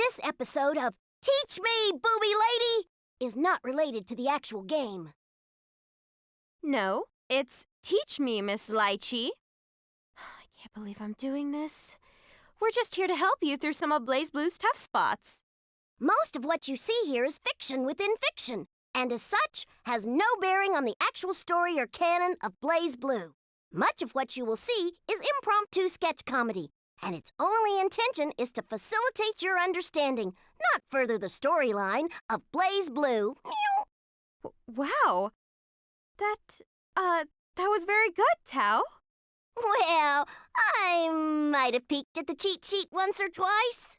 This episode of Teach Me, Booby Lady is not related to the actual game. No, it's Teach Me, Miss Litchi. I can't believe I'm doing this. We're just here to help you through some of BlazBlue's tough spots. Most of what you see here is fiction within fiction, and as such, has no bearing on the actual story or canon of BlazBlue. Much of what you will see is impromptu sketch comedy, and its only intention is to facilitate your understanding, not further the storyline of BlazBlue. Meow. Wow. That was very good, Tao. Well, I might have peeked at the cheat sheet once or twice.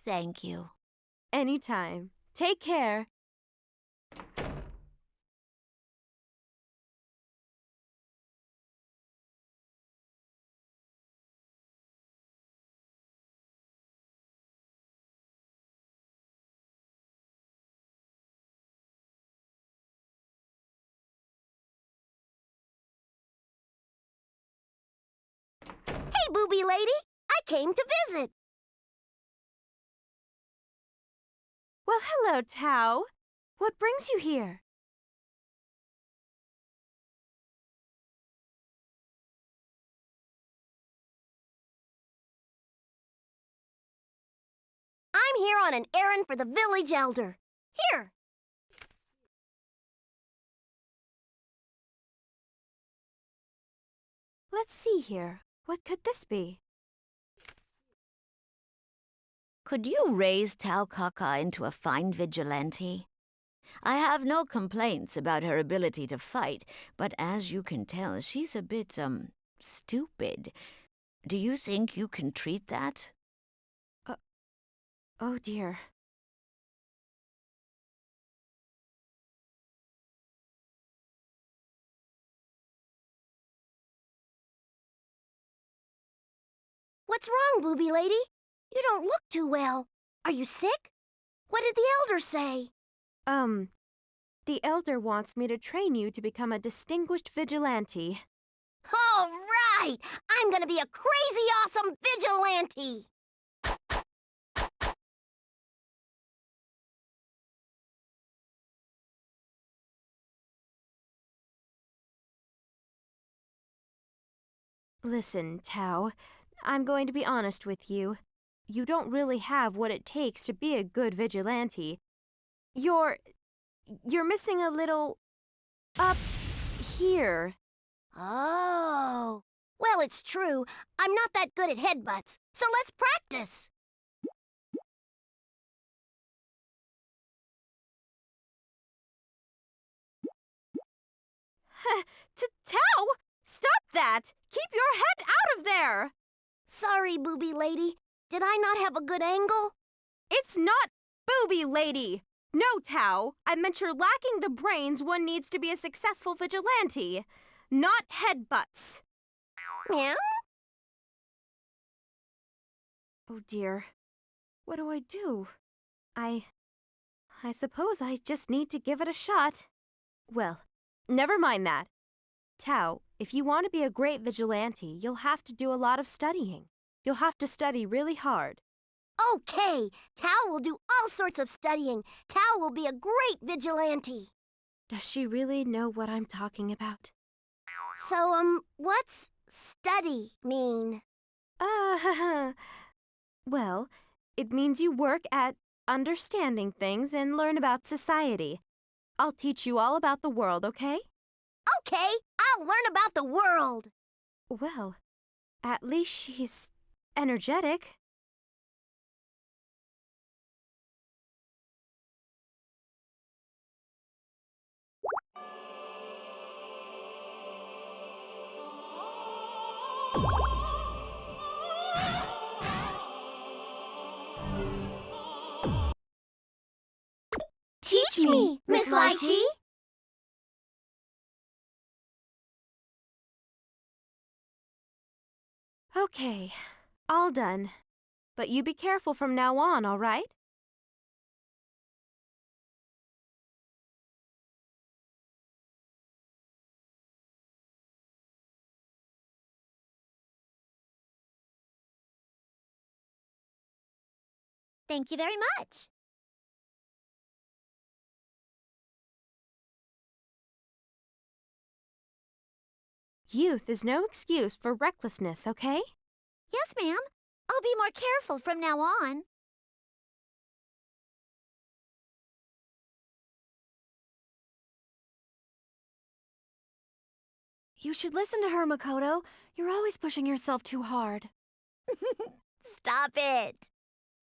Thank you. Anytime. Take care. Hey, Booby Lady, I came to visit. Well, hello, Tao. What brings you here? I'm here on an errand for the village elder. Here. Let's see here. What could this be? Could you raise Tao Kaka into a fine vigilante? I have no complaints about her ability to fight, but as you can tell, she's a bit, stupid. Do you think you can treat that? Oh, dear. What's wrong, Booby Lady? You don't look too well. Are you sick? What did the elder say? The elder wants me to train you to become a distinguished vigilante. All right! I'm gonna be a crazy awesome vigilante! Listen, Tao, I'm going to be honest with you. You don't really have what it takes to be a good vigilante. You're missing a little up here. Oh. Well, it's true. I'm not that good at headbutts, so let's practice. Tao! Stop that! Keep your head out of there! Sorry, Booby Lady. Did I not have a good angle? It's not Booby Lady! No, Tao! I meant you're lacking the brains one needs to be a successful vigilante. Not headbutts. Meow? Oh dear. What do I do? I suppose I just need to give it a shot. Well, never mind that. Tao, if you want to be a great vigilante, you'll have to do a lot of studying. You'll have to study really hard. Okay, Tao will do all sorts of studying. Tao will be a great vigilante. Does she really know what I'm talking about? So, what's study mean? Well, it means you work at understanding things and learn about society. I'll teach you all about the world, okay? Okay, I'll learn about the world. Well, at least she's energetic. Teach me, Miss Litchi. Okay, all done. But you be careful from now on, all right? Thank you very much. Youth is no excuse for recklessness, okay? Yes, ma'am. I'll be more careful from now on. You should listen to her, Makoto. You're always pushing yourself too hard. Stop it.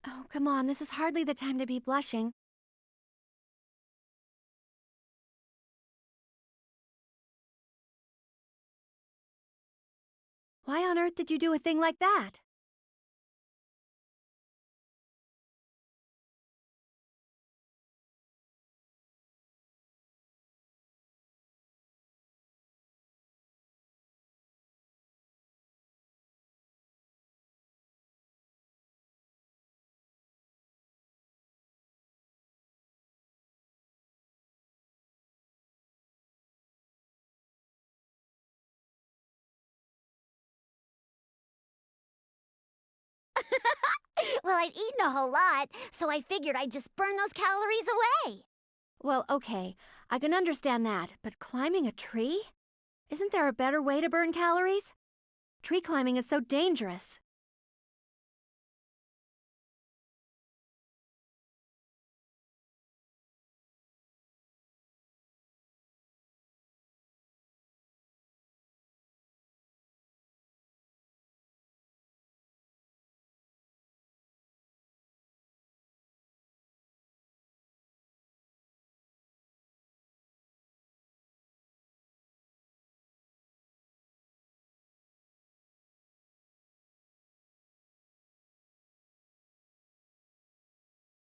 Oh, come on, this is hardly the time to be blushing. Why on earth did you do a thing like that? Well, I'd eaten a whole lot, so I figured I'd just burn those calories away. Well, okay, I can understand that, but climbing a tree? Isn't there a better way to burn calories? Tree climbing is so dangerous.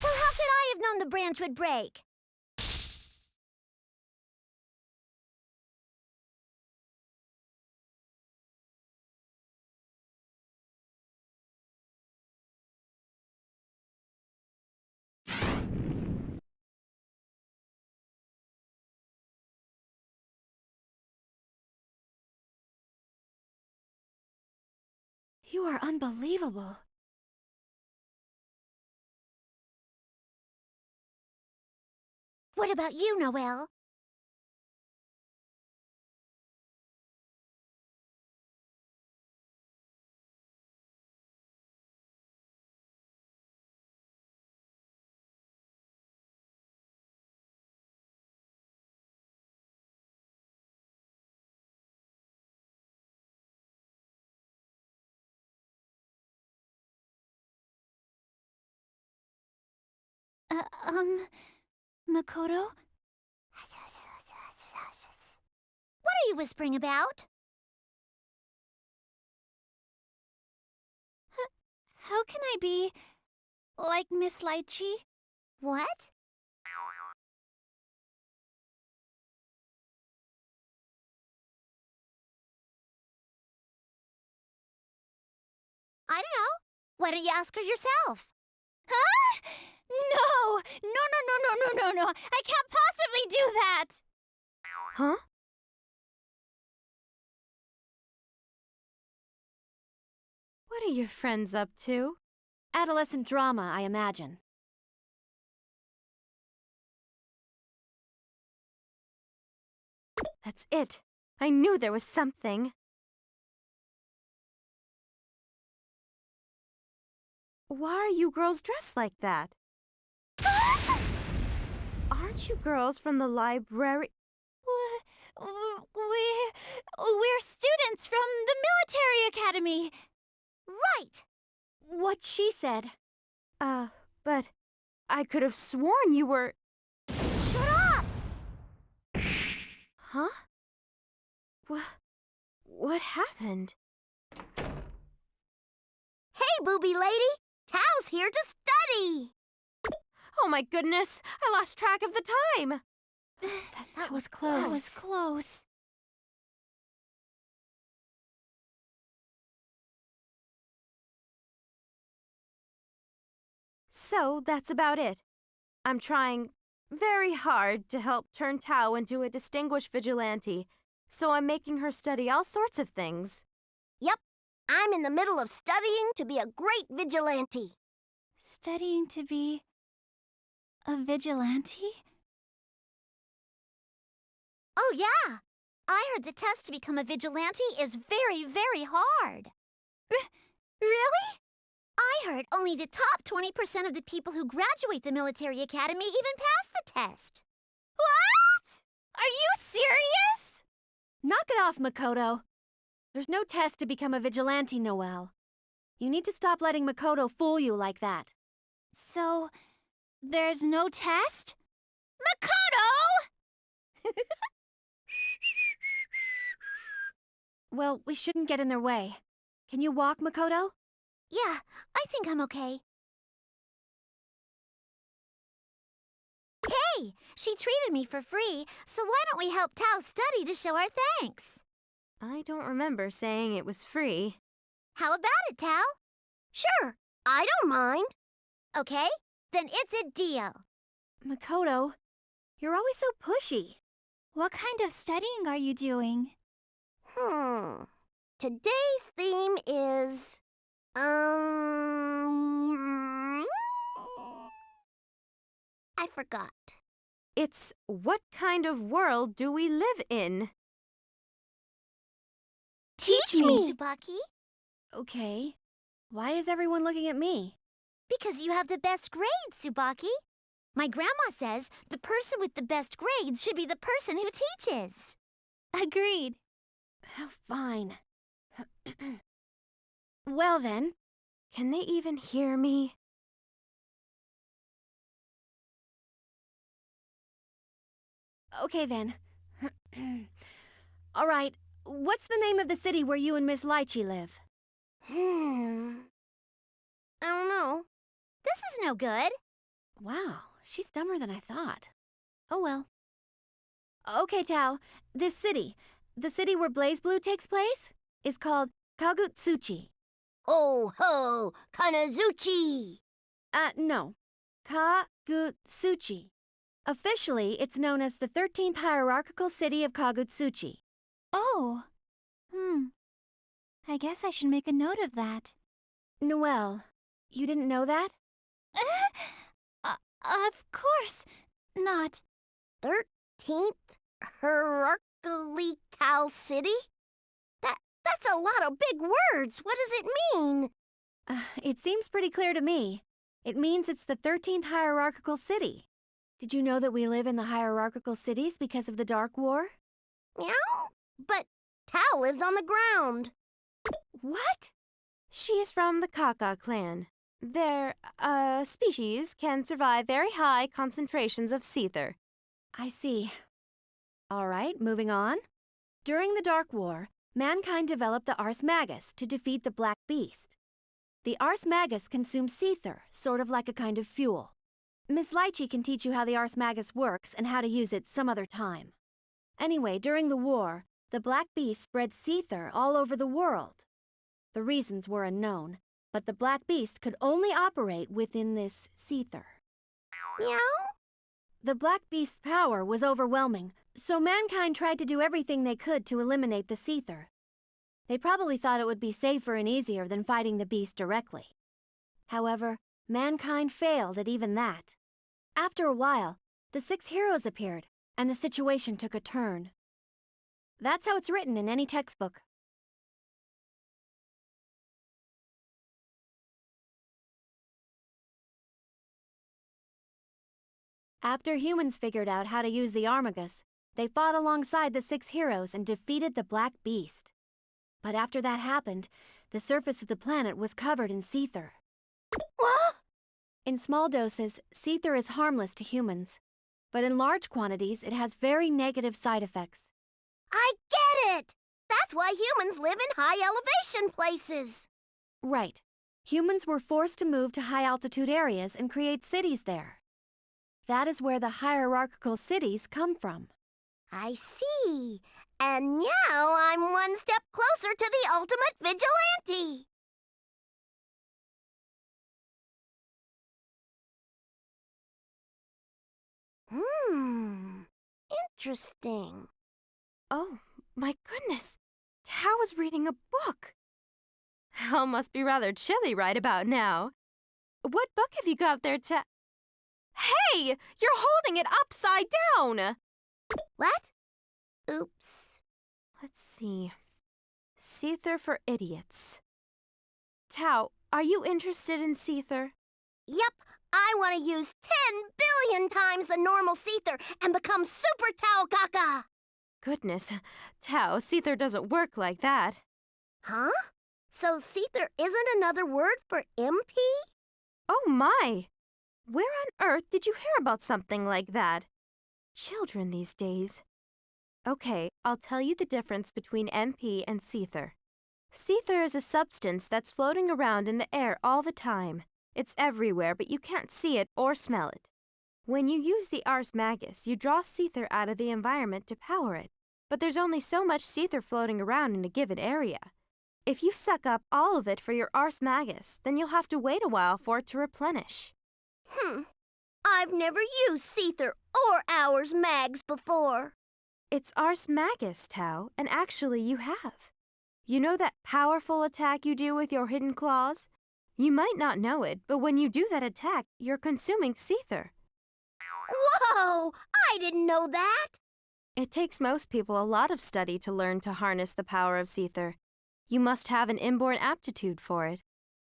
Well, how could I have known the branch would break? You are unbelievable. What about you, Noelle? Makoto? What are you whispering about? How can I be like Miss Litchi? What? I don't know. Why don't you ask her yourself? Huh? No! No. I can't possibly do that! Huh? What are your friends up to? Adolescent drama, I imagine. That's it. I knew there was something. Why are you girls dressed like that? Aren't you girls from the library? We're students from the military academy. Right! What she said. But I could have sworn you were... Shut up! Huh? What happened? Hey, booby lady! Tao's here to study! Oh my goodness! I lost track of the time! That was close. That was close. So that's about it. I'm trying very hard to help turn Tao into a distinguished vigilante, so I'm making her study all sorts of things. Yep, I'm in the middle of studying to be a great vigilante. studying to be a vigilante? Oh, yeah. I heard the test to become a vigilante is very, very hard. Really? I heard only the top 20% of the people who graduate the military academy even pass the test. What? Are you serious? Knock it off, Makoto. There's no test to become a vigilante, Noelle. You need to stop letting Makoto fool you like that. So, there's no test? Makoto! Well, we shouldn't get in their way. Can you walk, Makoto? Yeah, I think I'm okay. Hey, she treated me for free, so why don't we help Tao study to show our thanks? I don't remember saying it was free. How about it, Tao? Sure, I don't mind. Okay, then it's a deal. Makoto, you're always so pushy. What kind of studying are you doing? Today's theme is, I forgot. It's what kind of world do we live in? Teach me. Tsubaki. Okay. Why is everyone looking at me? Because you have the best grades, Tsubaki. My grandma says the person with the best grades should be the person who teaches. Agreed. Oh, fine. Well then, Can they even hear me? okay then. All right, what's the name of the city where you and Miss Litchi live? I don't know. This is no good. Wow, she's dumber than I thought. Oh well. Okay, Tao, this city, the city where BlazBlue takes place, is called Kagutsuchi. Oh ho, Kanazuchi. No. Kagutsuchi. Officially, it's known as the 13th hierarchical city of Kagutsuchi. Oh. I guess I should make a note of that. Noelle, you didn't know that? Of course not. 13th hierarchically Cal City? That's a lot of big words. What does it mean? It seems pretty clear to me. It means it's the 13th hierarchical city. Did you know that we live in the hierarchical cities because of the Dark War? Meow? But Tao lives on the ground. What? She is from the Kaka clan. Their, species can survive very high concentrations of seether. I see. All right, moving on. During the Dark War, mankind developed the Ars Magus to defeat the Black Beast. The Ars Magus consumes seether, sort of like a kind of fuel. Miss Litchi can teach you how the Ars Magus works and how to use it some other time. Anyway, during the war, the Black Beast spread seether all over the world. The reasons were unknown, but the Black Beast could only operate within this seether. Meow? The Black Beast's power was overwhelming, so mankind tried to do everything they could to eliminate the seether. They probably thought it would be safer and easier than fighting the beast directly. However, mankind failed at even that. After a while, the 6 heroes appeared, and the situation took a turn. That's how it's written in any textbook. After humans figured out how to use the Armagus, they fought alongside the 6 heroes and defeated the Black Beast. But after that happened, the surface of the planet was covered in seether. What? In small doses, seether is harmless to humans. But in large quantities, it has very negative side effects. I get it! That's why humans live in high elevation places. Right. Humans were forced to move to high-altitude areas and create cities there. That is where the hierarchical cities come from. I see. And now I'm one step closer to the ultimate vigilante. Interesting. Oh, my goodness. Tao is reading a book. Hell must be rather chilly right about now. What book have you got there, Hey! You're holding it upside down! What? Oops. Let's see. Seether for Idiots. Tao, are you interested in Seether? Yep, I want to use 10 billion times the normal Seether and become Super Tao Kaka! Goodness, Tao, Seether doesn't work like that. Huh? So Seether isn't another word for MP? Oh my! Where on earth did you hear about something like that? Children these days. Okay, I'll tell you the difference between MP and Seether. Seether is a substance that's floating around in the air all the time. It's everywhere, but you can't see it or smell it. When you use the Ars Magus, you draw Seether out of the environment to power it. But there's only so much Seether floating around in a given area. If you suck up all of it for your Ars Magus, then you'll have to wait a while for it to replenish. I've never used Seether or Ars Mags before. It's Ars Magus, Tao, and actually you have. You know that powerful attack you do with your hidden claws? You might not know it, but when you do that attack, you're consuming Seether. Whoa! I didn't know that! It takes most people a lot of study to learn to harness the power of Seether. You must have an inborn aptitude for it.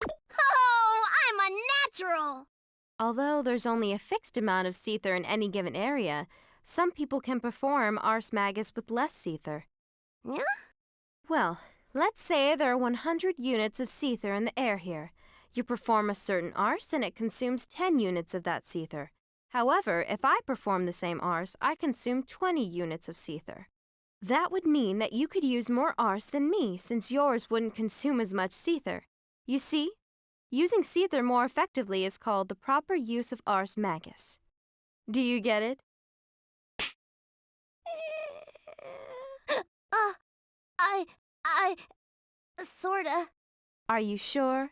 Oh, I'm a natural! Although there's only a fixed amount of Seether in any given area, some people can perform Ars Magus with less Seether. Yeah? Well, let's say there are 100 units of Seether in the air here. You perform a certain Ars and it consumes 10 units of that Seether. However, if I perform the same Ars, I consume 20 units of Seether. That would mean that you could use more Ars than me, since yours wouldn't consume as much Seether. You see? Using Seether more effectively is called the proper use of Ars Magus. Do you get it? Sorta. Are you sure?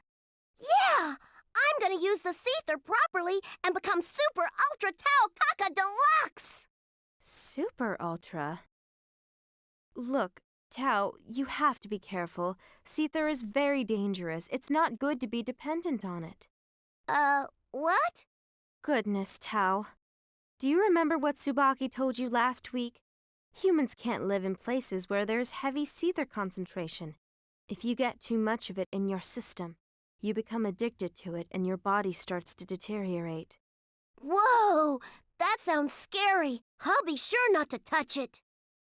Yeah! I'm gonna use the Seether properly and become Super Ultra Tao Kaka Deluxe! Super Ultra. Look, Tao, you have to be careful. Seether is very dangerous. It's not good to be dependent on it. What? Goodness, Tao. Do you remember what Tsubaki told you last week? Humans can't live in places where there's heavy Seether concentration. If you get too much of it in your system, you become addicted to it and your body starts to deteriorate. Whoa! That sounds scary. I'll be sure not to touch it.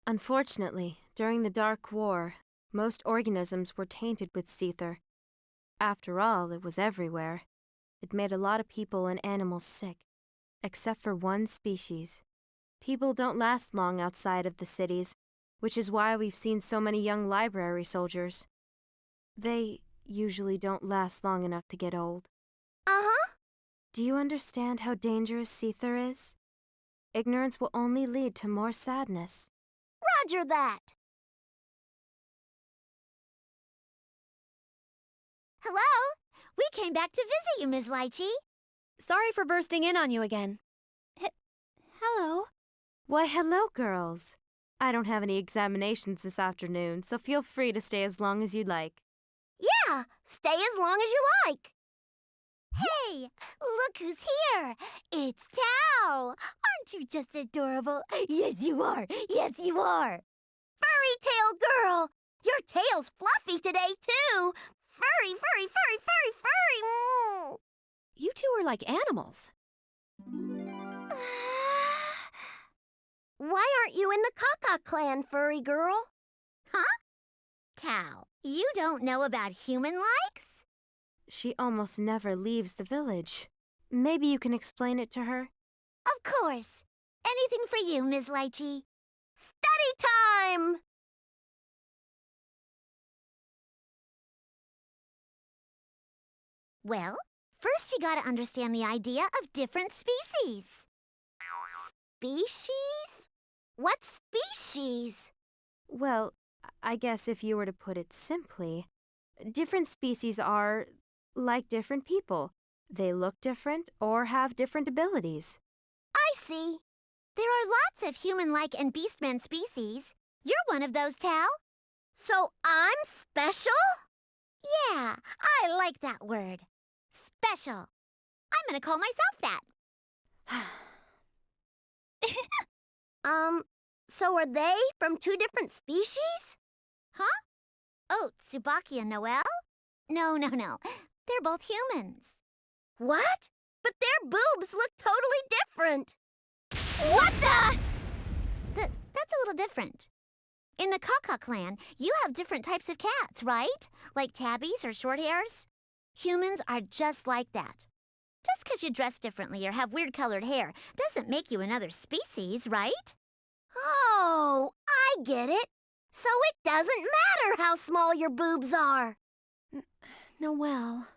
Unfortunately, during the Dark War, most organisms were tainted with Seether. After all, it was everywhere. It made a lot of people and animals sick, except for one species. People don't last long outside of the cities, which is why we've seen so many young library soldiers. They usually don't last long enough to get old. Uh-huh. Do you understand how dangerous Seether is? Ignorance will only lead to more sadness. Roger that. Hello? We came back to visit you, Ms. Litchi. Sorry for bursting in on you again. Hello. Why, hello, girls. I don't have any examinations this afternoon, so feel free to stay as long as you'd like. Yeah, stay as long as you like. Hey, look who's here. It's Tao. Aren't you just adorable? Yes, you are. Yes, you are. Furry tail girl, your tail's fluffy today, too. Furry, furry, furry, furry, furry. Moo. You two are like animals. Why aren't you in the Kaka clan, furry girl? Tao, you don't know about human likes? She almost never leaves the village. Maybe you can explain it to her? Of course. Anything for you, Ms. Litchi. Study time! Well, first you gotta understand the idea of different species. Species? What species? Well, I guess if you were to put it simply, different species are like different people. They look different or have different abilities. I see. There are lots of human-like and beastmen species. You're one of those, Tao. So I'm special? Yeah, I like that word. Special. I'm gonna call myself that. So are they from two different species? Huh? Oh, Tsubaki and Noelle? No. They're both humans. What? But their boobs look totally different. What the? That's a little different. In the Kaka clan, you have different types of cats, right? Like tabbies or short hairs? Humans are just like that. Just because you dress differently or have weird colored hair doesn't make you another species, right? Oh, I get it. So it doesn't matter how small your boobs are. Noelle.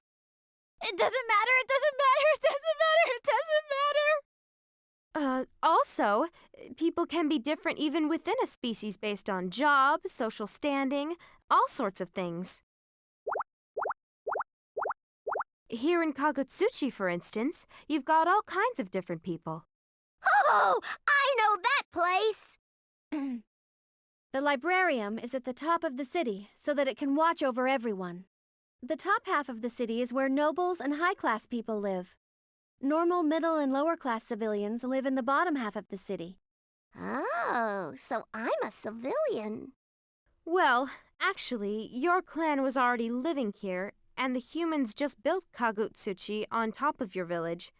It doesn't matter, it doesn't matter, it doesn't matter, it doesn't matter! Also, people can be different even within a species based on job, social standing, all sorts of things. Here in Kagutsuchi, for instance, you've got all kinds of different people. Oh, I know that place. The librarium is at the top of the city so that it can watch over everyone. The top half of the city is where nobles and high-class people live. Normal, middle, and lower-class civilians live in the bottom half of the city. Oh, so I'm a civilian. Well, actually, your clan was already living here, and the humans just built Kagutsuchi on top of your village.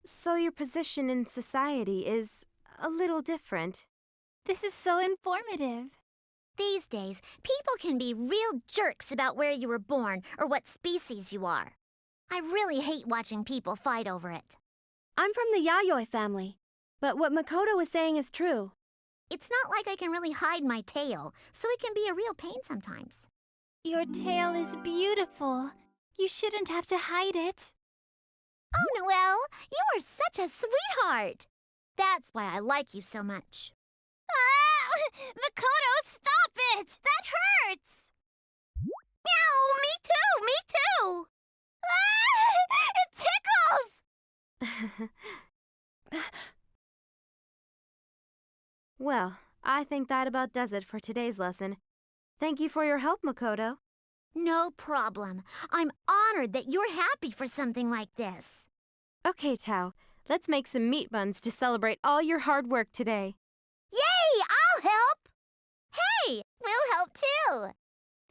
So your position in society is a little different. This is so informative. These days, people can be real jerks about where you were born or what species you are. I really hate watching people fight over it. I'm from the Yayoi family, but what Makoto is saying is true. It's not like I can really hide my tail, so it can be a real pain sometimes. Your tail is beautiful. You shouldn't have to hide it. Oh, Noelle, you are such a sweetheart. That's why I like you so much. Ah! Makoto, stop it! That hurts! Meow, me too, me too. Ah! It tickles! Well, I think that about does it for today's lesson. Thank you for your help, Makoto. No problem. I'm honored that you're happy for something like this. Okay, Tao, let's make some meat buns to celebrate all your hard work today. Yay, I'll help. Hey, we'll help too.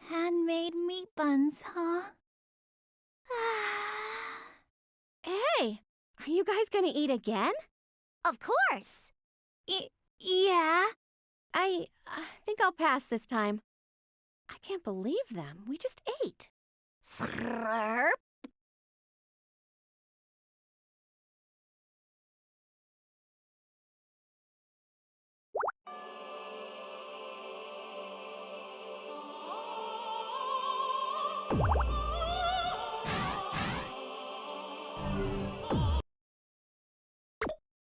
Handmade meat buns, huh? Hey, are you guys gonna eat again? Of course. Yeah. I think I'll pass this time. I can't believe them. We just ate. Slurp.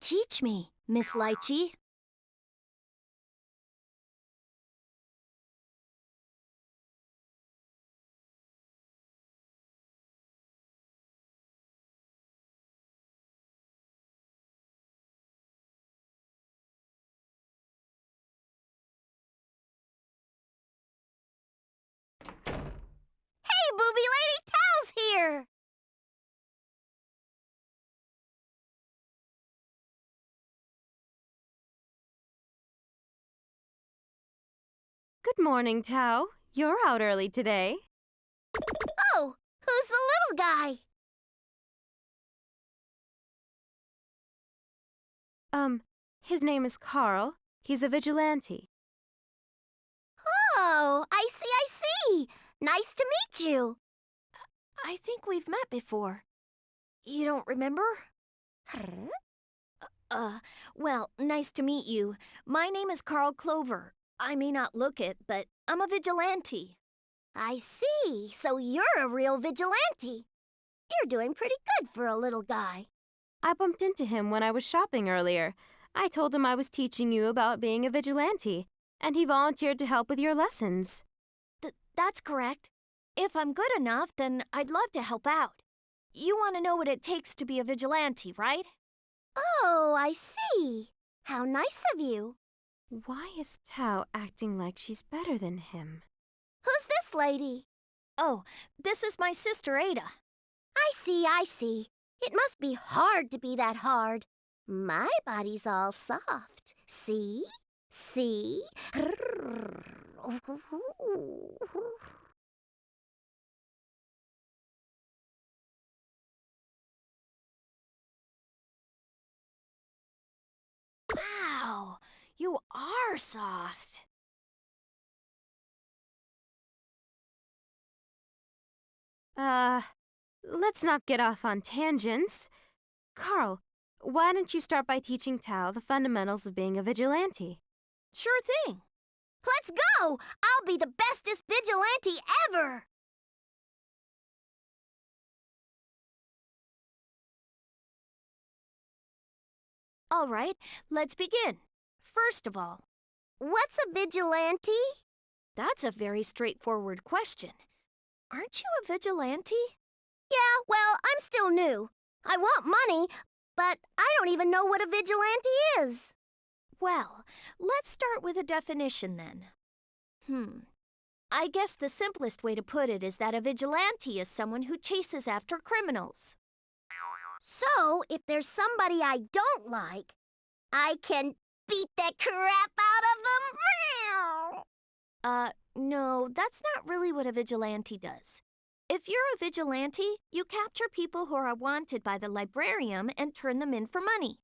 Teach me, Miss Litchi. Hey, booby lady, Tao's here. Good morning, Tao. You're out early today. Oh, who's the little guy? His name is Carl. He's a vigilante. Oh, I see. Nice to meet you. I think we've met before. You don't remember? Well, nice to meet you. My name is Carl Clover. I may not look it, but I'm a vigilante. I see. So you're a real vigilante. You're doing pretty good for a little guy. I bumped into him when I was shopping earlier. I told him I was teaching you about being a vigilante, and he volunteered to help with your lessons. That's correct. If I'm good enough, then I'd love to help out. You want to know what it takes to be a vigilante, right? Oh, I see. How nice of you. Why is Tao acting like she's better than him? Who's this lady? Oh, this is my sister Ada. I see. It must be hard to be that hard. My body's all soft. See? See? Wow, you are soft. Let's not get off on tangents. Carl, why don't you start by teaching Tao the fundamentals of being a vigilante? Sure thing. Let's go! I'll be the bestest vigilante ever! All right, let's begin. First of all, What's a vigilante? that's a very straightforward question. Aren't you a vigilante? Yeah, well, I'm still new. I want money, but I don't even know what a vigilante is. Well, let's start with a definition then. I guess the simplest way to put it is that a vigilante is someone who chases after criminals. So, if there's somebody I don't like, I can beat the crap out of them? No, that's not really what a vigilante does. If you're a vigilante, you capture people who are wanted by the librarian and turn them in for money.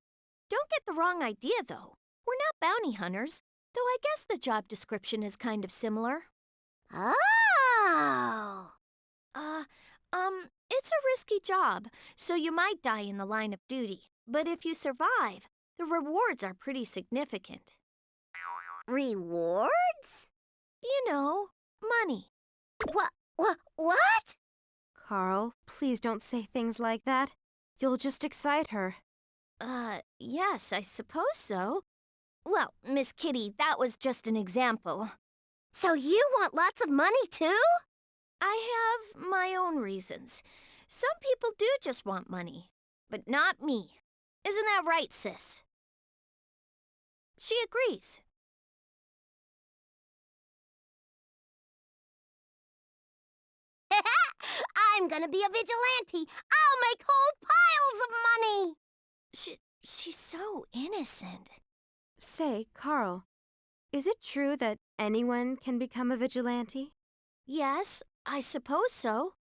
Don't get the wrong idea, though. We're not bounty hunters, though I guess the job description is kind of similar. Oh! It's a risky job, so you might die in the line of duty. But if you survive, the rewards are pretty significant. Rewards? You know, money. What? Carl, please don't say things like that. You'll just excite her. Yes, I suppose so. Well, Miss Kitty, that was just an example. So you want lots of money, too? I have my own reasons. Some people do just want money, but not me. Isn't that right, sis? She agrees. I'm gonna be a vigilante. I'll make whole piles of money. She's so innocent. Say, Carl, is it true that anyone can become a vigilante? Yes, I suppose so.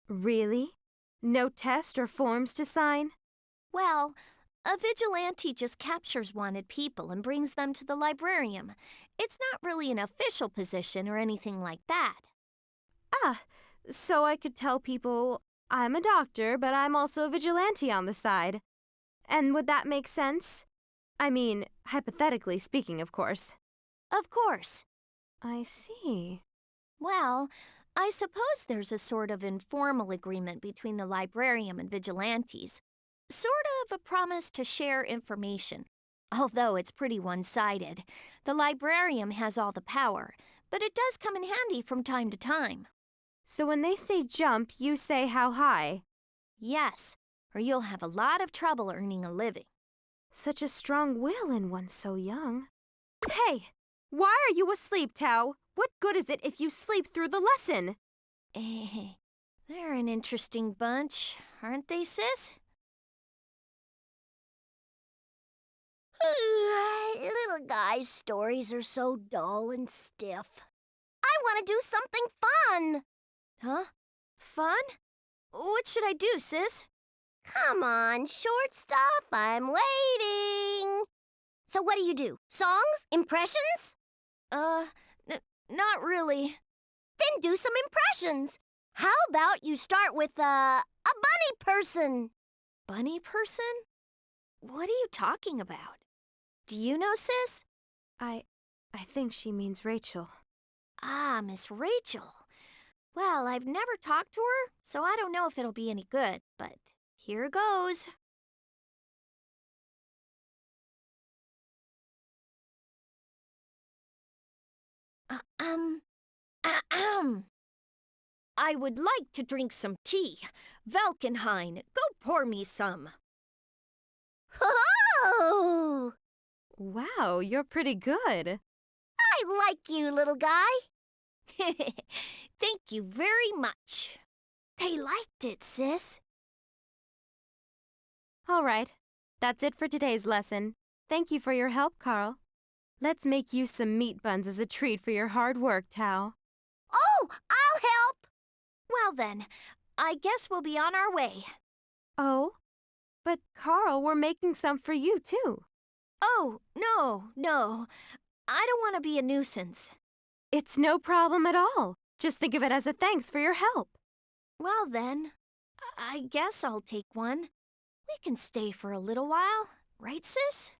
Really? No test or forms to sign? Well, a vigilante just captures wanted people and brings them to the librarian. It's not really an official position or anything like that. Ah, so I could tell people, I'm a doctor, but I'm also a vigilante on the side. And would that make sense? I mean, hypothetically speaking, of course. Of course. I see. Well, I suppose there's a sort of informal agreement between the librarian and vigilantes. Sort of a promise to share information. Although it's pretty one-sided. The librarian has all the power, but it does come in handy from time to time. So when they say jump, you say how high? Yes, or you'll have a lot of trouble earning a living. Such a strong will in one so young. Hey, why are you asleep, Tao? What good is it if you sleep through the lesson? They're an interesting bunch, aren't they, sis? Little guy's stories are so dull and stiff. I want to do something fun. Huh? Fun? What should I do, sis? Come on, short stuff. I'm waiting. So what do? Songs? Impressions? Not really. Then do some impressions. How about you start with a bunny person? Bunny person? What are you talking about? Do you know, sis? I think she means Rachel. Ah, Miss Rachel. Well, I've never talked to her, so I don't know if it'll be any good, but here goes. I would like to drink some tea. Valkenhain, go pour me some. Oh! Wow, you're pretty good. I like you, little guy. Thank you very much. They liked it, sis. All right. That's it for today's lesson. Thank you for your help, Carl. Let's make you some meat buns as a treat for your hard work, Tao. Oh, I'll help! Well then, I guess we'll be on our way. Oh? But Carl, we're making some for you, too. Oh, no. I don't want to be a nuisance. It's no problem at all. Just think of it as a thanks for your help. Well then, I guess I'll take one. We can stay for a little while, right, sis?